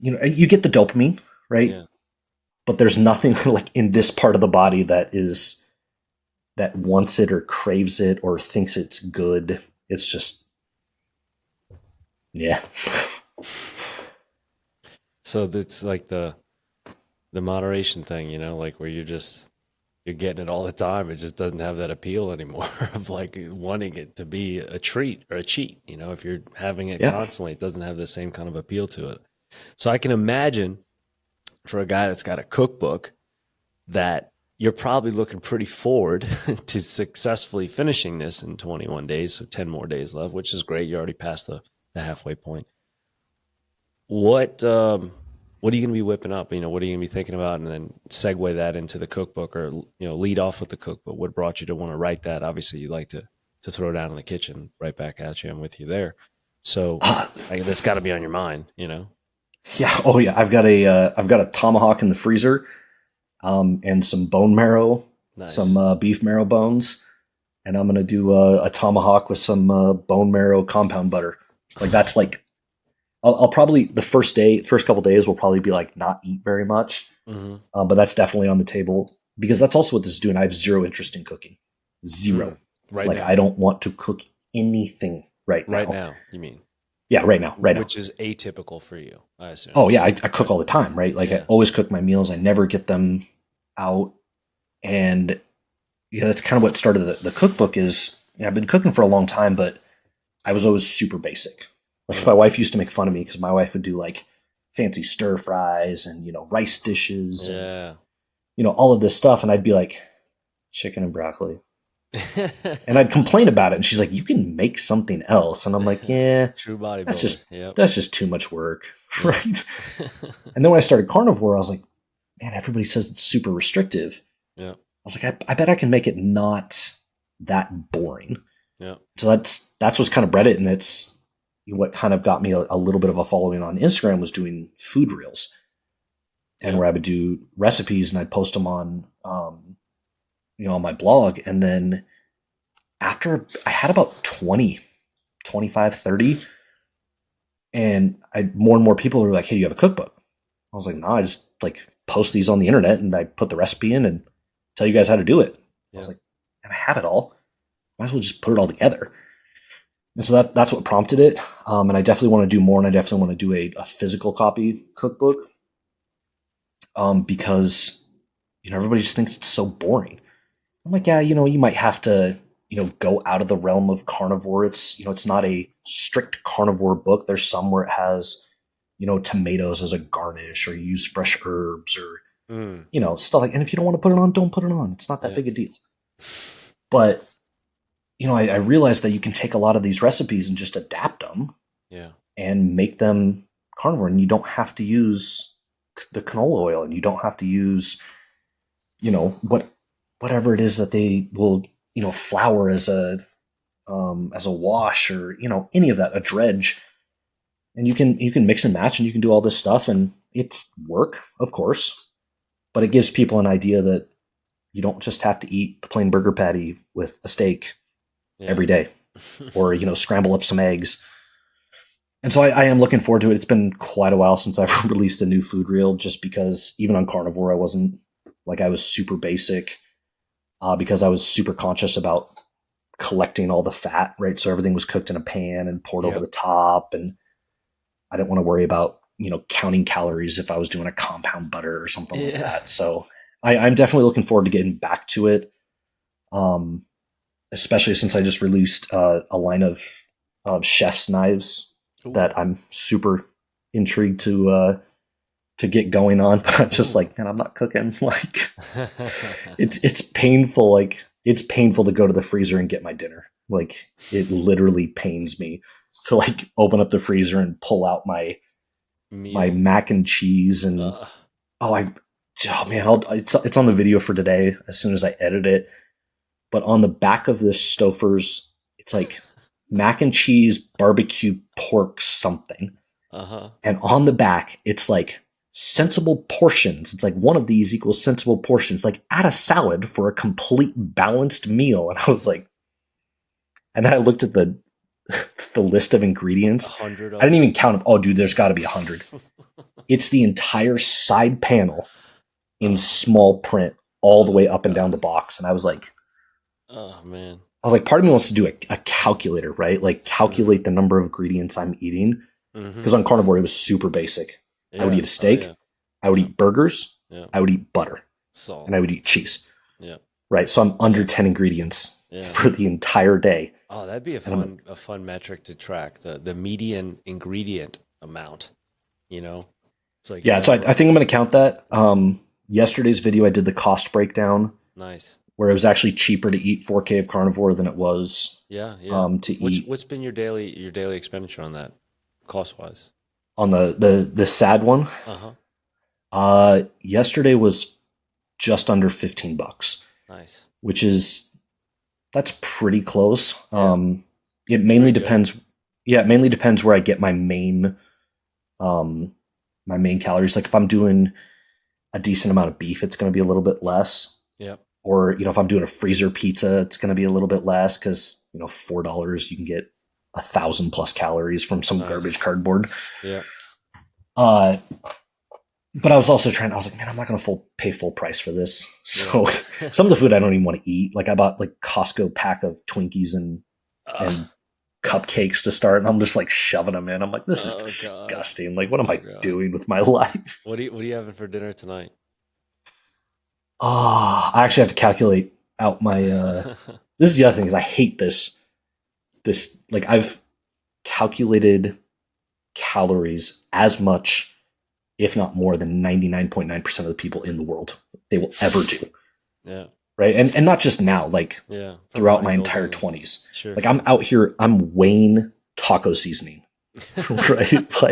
you get the dopamine, right? Yeah. But there's nothing like in this part of the body that wants it or craves it or thinks it's good. It's just, yeah. So it's like the moderation thing, like where you're just you're getting it all the time. It just doesn't have that appeal anymore of like wanting it to be a treat or a cheat. You know, if you're having it constantly, it doesn't have the same kind of appeal to it. So I can imagine for a guy that's got a cookbook that you're probably looking pretty forward to successfully finishing this in 21 days. So 10 more days left, which is great. You already passed the halfway point. What are you going to be whipping up? You know, what are you going to be thinking about? And then segue that into the cookbook, or, you know, lead off with the cookbook. What brought you to want to write that? Obviously you like to throw down in the kitchen, right back at you. I'm with you there. So that's got to be on your mind, you know? Yeah. Oh yeah. I've got a tomahawk in the freezer, and some bone marrow, some beef marrow bones. And I'm going to do a tomahawk with some bone marrow compound butter. Like that's like, I'll probably the first couple days will probably be like not eat very much, but that's definitely on the table because that's also what this is doing. I have zero interest in cooking, zero. Right like now. I don't want to cook anything right now. Right now, you mean? Yeah, right now. Which is atypical for you, I assume. Oh yeah, I cook all the time, right? Like I always cook my meals. I never get them out, and that's kind of what started the cookbook. Is I've been cooking for a long time, but I was always super basic. Like my wife used to make fun of me because my wife would do like fancy stir fries and, you know, rice dishes and, you know, all of this stuff. And I'd be like, chicken and broccoli. And I'd complain about it. And she's like, you can make something else. And I'm like, yeah, true bodybuilder. That's just too much work. Right. And then when I started Carnivore, I was like, man, everybody says it's super restrictive. Yeah. I was like, I bet I can make it not that boring. Yeah. So that's what's kind of bred it. And it's what kind of got me a little bit of a following on Instagram was doing food reels, and where I would do recipes and I'd post them on, you know, on my blog. And then after I had about 20, 25, 30, and more and more people were like, hey, you have a cookbook? I was like, no, I just like post these on the internet and I put the recipe in and tell you guys how to do it. I was like, and I have it all. Might as well just put it all together. And so that's what prompted it. And I definitely want to do more, and I definitely want to do a physical copy cookbook, because, you know, everybody just thinks it's so boring. I'm like, yeah, you know, you might have to, you know, go out of the realm of carnivore. It's, you know, it's not a strict carnivore book. There's some where it has, you know, tomatoes as a garnish, or you use fresh herbs, or, you know, stuff like, and if you don't want to put it on, don't put it on. It's not that big a deal. But, you know, I realized that you can take a lot of these recipes and just adapt them and make them carnivore. And you don't have to use the canola oil, and you don't have to use, you know, whatever it is that they will, you know, flour as a wash, or, you know, any of that, a dredge. And you can mix and match, and you can do all this stuff, and it's work, of course, but it gives people an idea that you don't just have to eat the plain burger patty with a steak every day, or, you know, scramble up some eggs. And so I am looking forward to it. It's been quite a while since I've released a new food reel, just because even on Carnivore, I wasn't like, I was super basic, because I was super conscious about collecting all the fat, right? So everything was cooked in a pan and poured over the top. And I didn't want to worry about, you know, counting calories if I was doing a compound butter or something like that. So I'm definitely looking forward to getting back to it. Especially since I just released a line of chef's knives that I'm super intrigued to get going on. But I'm just like, man, I'm not cooking. Like, it's painful. Like, it's painful to go to the freezer and get my dinner. Like, it literally pains me to like open up the freezer and pull out my mac and cheese and it's on the video for today as soon as I edit it. But on the back of this Stouffer's, it's like mac and cheese, barbecue, pork, something. And on the back, it's like sensible portions. It's like one of these equals sensible portions. Like, add a salad for a complete balanced meal. And I was like, and then I looked at the list of ingredients. 100. I didn't even count them. Oh, dude, there's got to be 100. It's the entire side panel in small print all the way up and down the box. And I was like, oh, man. I was like, part of me wants to do a calculator, right? Like, calculate the number of ingredients I'm eating. Because on Carnivore, it was super basic. I would eat a steak. I would eat burgers. I would eat butter. Salt. And I would eat cheese. Yeah. Right. So I'm under 10 ingredients for the entire day. Oh, that'd be a fun metric to track, the median ingredient amount, you know? It's like, yeah. So I think I'm going to count that. Yesterday's video, I did the cost breakdown. Nice. Where it was actually cheaper to eat 4K of carnivore than it was to eat. What's been your daily expenditure on that, cost wise? On the sad one? Yesterday was just under $15. Nice. That's pretty close. Yeah. It mainly depends. Yeah, it mainly depends where I get my main calories. Like if I'm doing a decent amount of beef, it's going to be a little bit less. Yep. Or, if I'm doing a freezer pizza, it's going to be a little bit less because, $4, you can get 1,000+ calories from some garbage cardboard. Yeah. But I was also I was like, man, I'm not going to pay full price for this. So some of the food I don't even want to eat. Like I bought like Costco pack of Twinkies and cupcakes to start. And I'm just like shoving them in. I'm like, this is disgusting. God. Like, what am I doing with my life? What are you having for dinner tonight? I actually have to calculate out my, this is the other thing is I hate this, like I've calculated calories as much, if not more than 99.9% of the people in the world they will ever do. Yeah. Right. And not just now, like throughout my entire 20s. Sure. Like I'm out here, I'm weighing taco seasoning, right?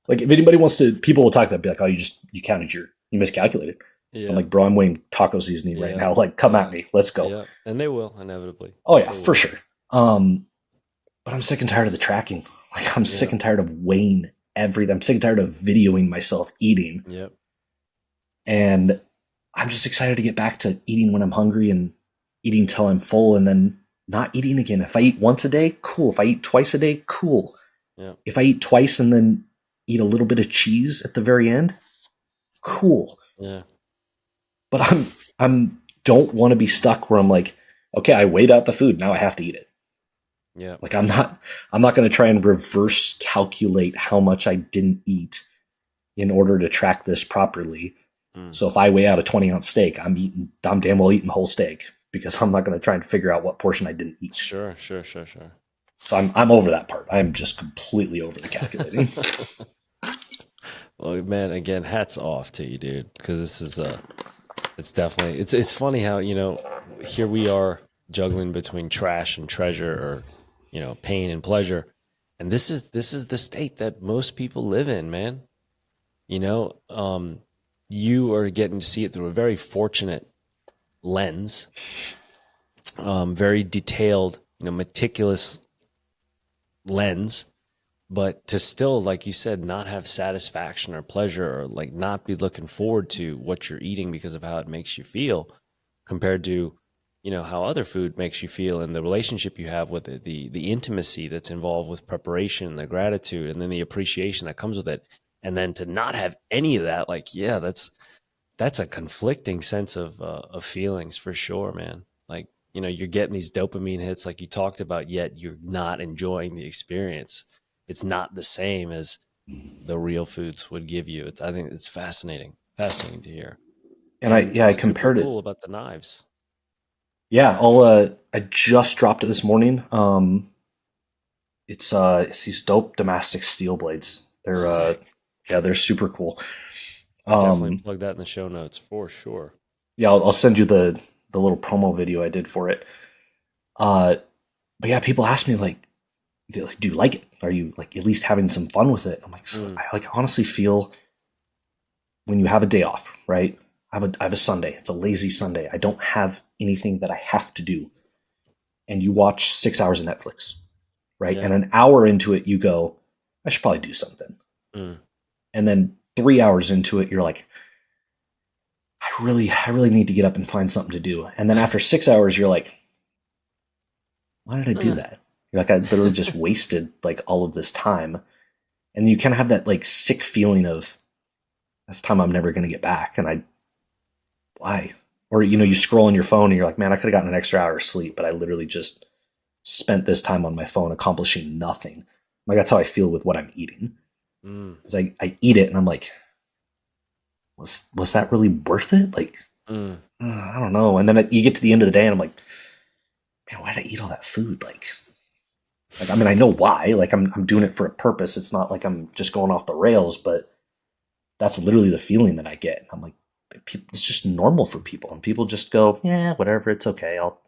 like if anybody wants to, people will talk that be like, oh, you miscalculated. Yeah. I'm like, bro, I'm weighing taco seasoning right now. Like, come at me. Let's go. Yeah. And they will, inevitably. Oh, yeah, for sure. But I'm sick and tired of the tracking. Like, I'm sick and tired of weighing everything. I'm sick and tired of videoing myself eating. Yep. And I'm just excited to get back to eating when I'm hungry and eating till I'm full and then not eating again. If I eat once a day, cool. If I eat twice a day, cool. Yeah. If I eat twice and then eat a little bit of cheese at the very end, cool. Yeah. But I'm don't want to be stuck where I'm like, okay, I weighed out the food. Now I have to eat it. Yeah. Like I'm not going to try and reverse calculate how much I didn't eat in order to track this properly. So if I weigh out a 20-ounce steak, I'm damn well eating the whole steak because I'm not going to try and figure out what portion I didn't eat. Sure. So I'm over that part. I'm just completely over the calculating. Well, man, again, hats off to you, dude, because this is it's definitely it's funny how here we are juggling between trash and treasure, or pain and pleasure, and this is the state that most people live in, man. You are getting to see it through a very fortunate lens, very detailed, meticulous lens. But to still, like you said, not have satisfaction or pleasure, or like not be looking forward to what you're eating because of how it makes you feel compared to, how other food makes you feel and the relationship you have with it, the intimacy that's involved with preparation, the gratitude, and then the appreciation that comes with it. And then to not have any of that, like, yeah, that's a conflicting sense of feelings for sure, man. Like, you're getting these dopamine hits like you talked about, yet you're not enjoying the experience. It's not the same as the real foods would give you. I think it's fascinating to hear. And I compared cool about the knives. Yeah, I just dropped it this morning. It's these dope Damascus steel blades. They're super cool. Definitely plug that in the show notes for sure. Yeah, I'll send you the little promo video I did for it. But yeah, people ask me like, do you like it? Are you like at least having some fun with it? I'm like, I honestly feel when you have a day off, right? I have a Sunday. It's a lazy Sunday. I don't have anything that I have to do. And you watch 6 hours of Netflix, right? Yeah. And an hour into it, you go, I should probably do something. And then 3 hours into it, you're like, I really need to get up and find something to do. And then after 6 hours, you're like, why did I do that? You're like, I literally just wasted like all of this time. And you kind of have that like sick feeling of that's time I'm never going to get back. And why? Or, you scroll on your phone and you're like, man, I could have gotten an extra hour of sleep, but I literally just spent this time on my phone accomplishing nothing. Like that's how I feel with what I'm eating. It's like I eat it and I'm like, was that really worth it? Like, I don't know. And then you get to the end of the day and I'm like, man, why did I eat all that food? Like, I mean, I know why. Like, I'm doing it for a purpose. It's not like I'm just going off the rails, but that's literally the feeling that I get. And I'm like, it's just normal for people, and people just go, yeah, whatever, it's okay. I'll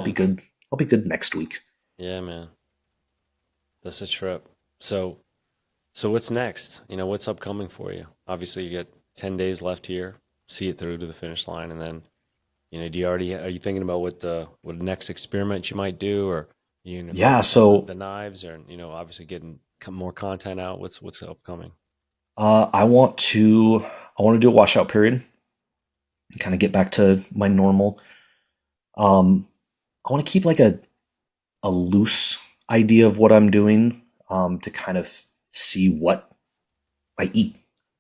be good. I'll be good next week. Yeah, man, that's a trip. So what's next? What's upcoming for you? Obviously, you get 10 days left here. See it through to the finish line, and then are you thinking about what next experiment you might do, or yeah, so the knives, or obviously getting more content out? What's upcoming? I want to do a washout period and kind of get back to my normal. I want to keep like a loose idea of what I'm doing, to kind of see what I eat,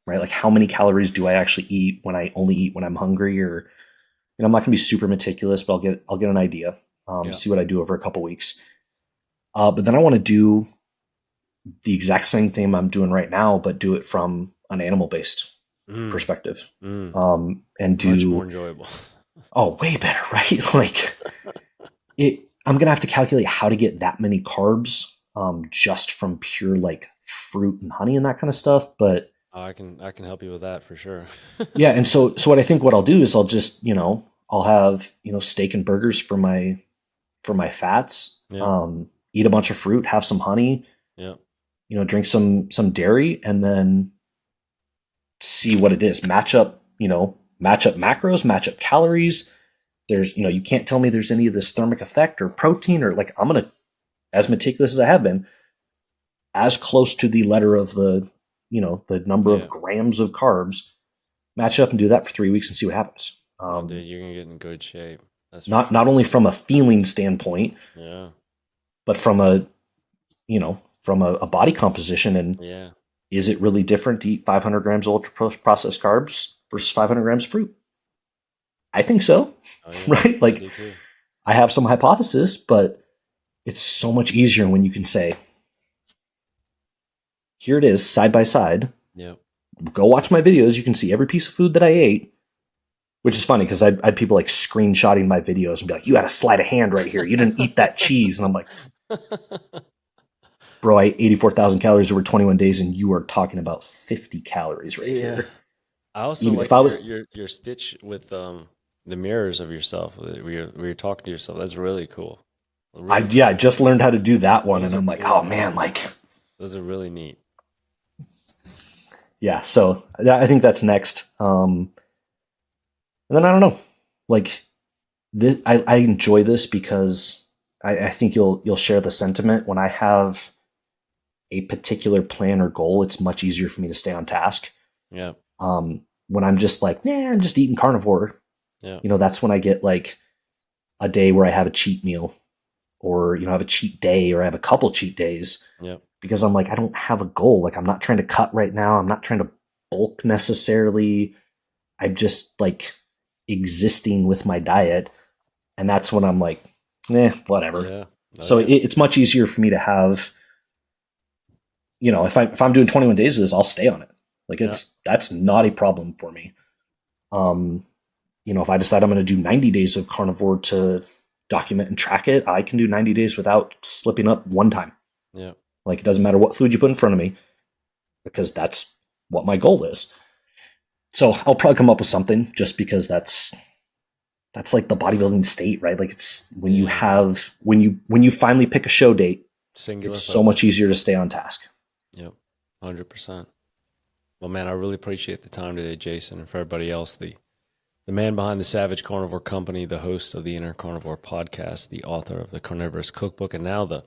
right? Like, how many calories do I actually eat when I only eat when I'm hungry, or I'm not going to be super meticulous, but I'll get an idea, see what I do over a couple weeks. But then I want to do the exact same thing I'm doing right now, but do it from an animal-based perspective, and do much more enjoyable. Oh, way better, right? Like, I'm gonna have to calculate how to get that many carbs, just from pure like fruit and honey and that kind of stuff. But I can help you with that for sure. yeah, and so what I think what I'll do is I'll just I'll have steak and burgers for my fats. Yeah. Eat a bunch of fruit, have some honey. Yeah. Drink some dairy, and then see what it is. Match up macros, match up calories. There's you can't tell me there's any of this thermic effect or protein, or like, I'm gonna, as meticulous as I have been, as close to the letter of the the number of grams of carbs, match up and do that for 3 weeks and see what happens. Dude, you're gonna get in good shape. That's not only from a feeling standpoint, but from a body composition, and is it really different to eat 500 grams of ultra processed carbs versus 500 grams of fruit? I think so. Right? Like, I have some hypothesis, but it's so much easier when you can say, here it is, side by side. Yeah. Go watch my videos. You can see every piece of food that I ate, which is funny because I had people like screenshotting my videos and be like, you had a sleight of hand right here. You didn't eat that cheese. And I'm like, bro, I ate 84,000 calories over 21 days, and you are talking about 50 calories right here. I also like your stitch with the mirrors of yourself, where you're talking to yourself. That's really cool. I just learned how to do that one, and I'm like, oh man, like, those are really neat. Yeah, so I think that's next. And then I don't know, like, this. I enjoy this because I think you'll share the sentiment. When I have a particular plan or goal, it's much easier for me to stay on task. Yeah. When I'm just like, I'm just eating carnivore. Yeah. That's when I get like a day where I have a cheat meal, or have a cheat day, or I have a couple cheat days. Yeah. Because I'm like, I don't have a goal. Like, I'm not trying to cut right now. I'm not trying to bulk necessarily. I'm just like existing with my diet. And that's when I'm like, whatever. Yeah. So it's much easier for me to have, if I'm doing 21 days of this, I'll stay on it. Like, that's not a problem for me. If I decide I'm going to do 90 days of carnivore to document and track it, I can do 90 days without slipping up one time. Yeah. Like, it doesn't matter what food you put in front of me, because that's what my goal is. So I'll probably come up with something, just because that's like the bodybuilding state, right? Like, it's when you have, when you finally pick a show date, singular it's focus. So much easier to stay on task. Yep. 100%. Well, man, I really appreciate the time today, Jason, and for everybody else, the man behind the Savage Carnivore Company, the host of the Inner Carnivore Podcast, the author of the Carnivorous Cookbook, and now the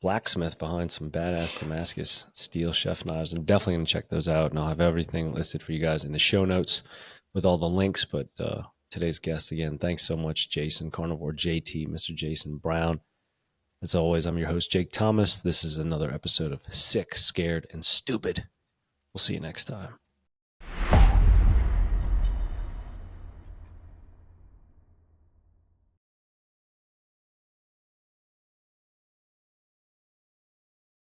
blacksmith behind some badass Damascus steel chef knives. I'm definitely going to check those out, and I'll have everything listed for you guys in the show notes with all the links. But today's guest, again, thanks so much, Jason, Carnivore JT, Mr. Jason Brown. As always, I'm your host, Jake Thomas. This is another episode of Sick, Scared, and Stupid. We'll see you next time.